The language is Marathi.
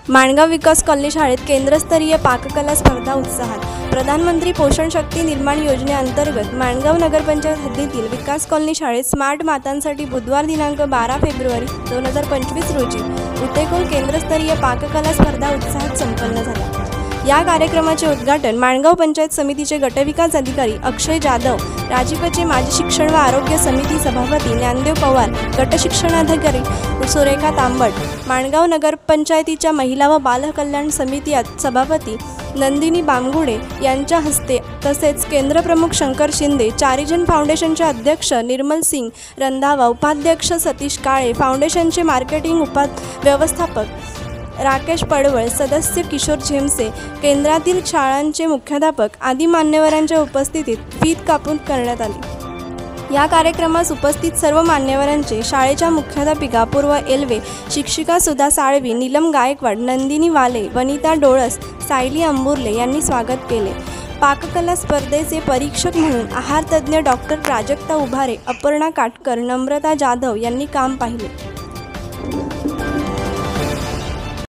माणगाव विकास कॉलनी शाळेत केंद्रस्तरीय पाककला स्पर्धा उत्साहात। प्रधानमंत्री पोषण शक्ती निर्माण योजनेअंतर्गत माणगाव नगरपंचायत हद्दीतील विकास कॉलनी शाळेत स्मार्ट मातांसाठी बुधवार दिनांक 12 फेब्रुवारी 2025 रोजी उतेकोल केंद्रस्तरीय पाककला स्पर्धा उत्साहात संपन्न झाला। या कार्यक्रमाचे उद्घाटन माणगाव पंचायत समितीचे गटविकास अधिकारी अक्षय जाधव, राजीवचे माजी शिक्षण व आरोग्य समिती सभापती ज्ञानदेव पवार, गट शिक्षणाधिकारी सुरेखा तांबट, माणगाव नगरपंचायतीच्या महिला व बाल कल्याण समिती सभापती नंदिनी बामगुडे यांच्या हस्ते तसेच केंद्रप्रमुख शंकर शिंदे, चारिजन फाउंडेशनचे अध्यक्ष निर्मल सिंग रंधावा, उपाध्यक्ष सतीश काळे, फाउंडेशनचे मार्केटिंग व्यवस्थापक राकेश पडवळ, सदस्य किशोर झेमसे, केंद्रातील शाळांचे मुख्याध्यापक आदी मान्यवरांच्या उपस्थितीत फीत कापून करण्यात आली। या कार्यक्रमास उपस्थित सर्व मान्यवरांचे शाळेच्या मुख्याध्यापिका अपूर्व एल्वे, शिक्षिका सुधा साळवी, नीलम गायकवाड, नंदिनी वाले, वनिता डोळस, सायली अंबुर्ले यांनी स्वागत केले। पाककला स्पर्धेचे परीक्षक म्हणून आहार तज्ज्ञ डॉक्टर प्राजक्ता उभारे, अपर्णा काटकर, नम्रता जाधव यांनी काम पाहिले।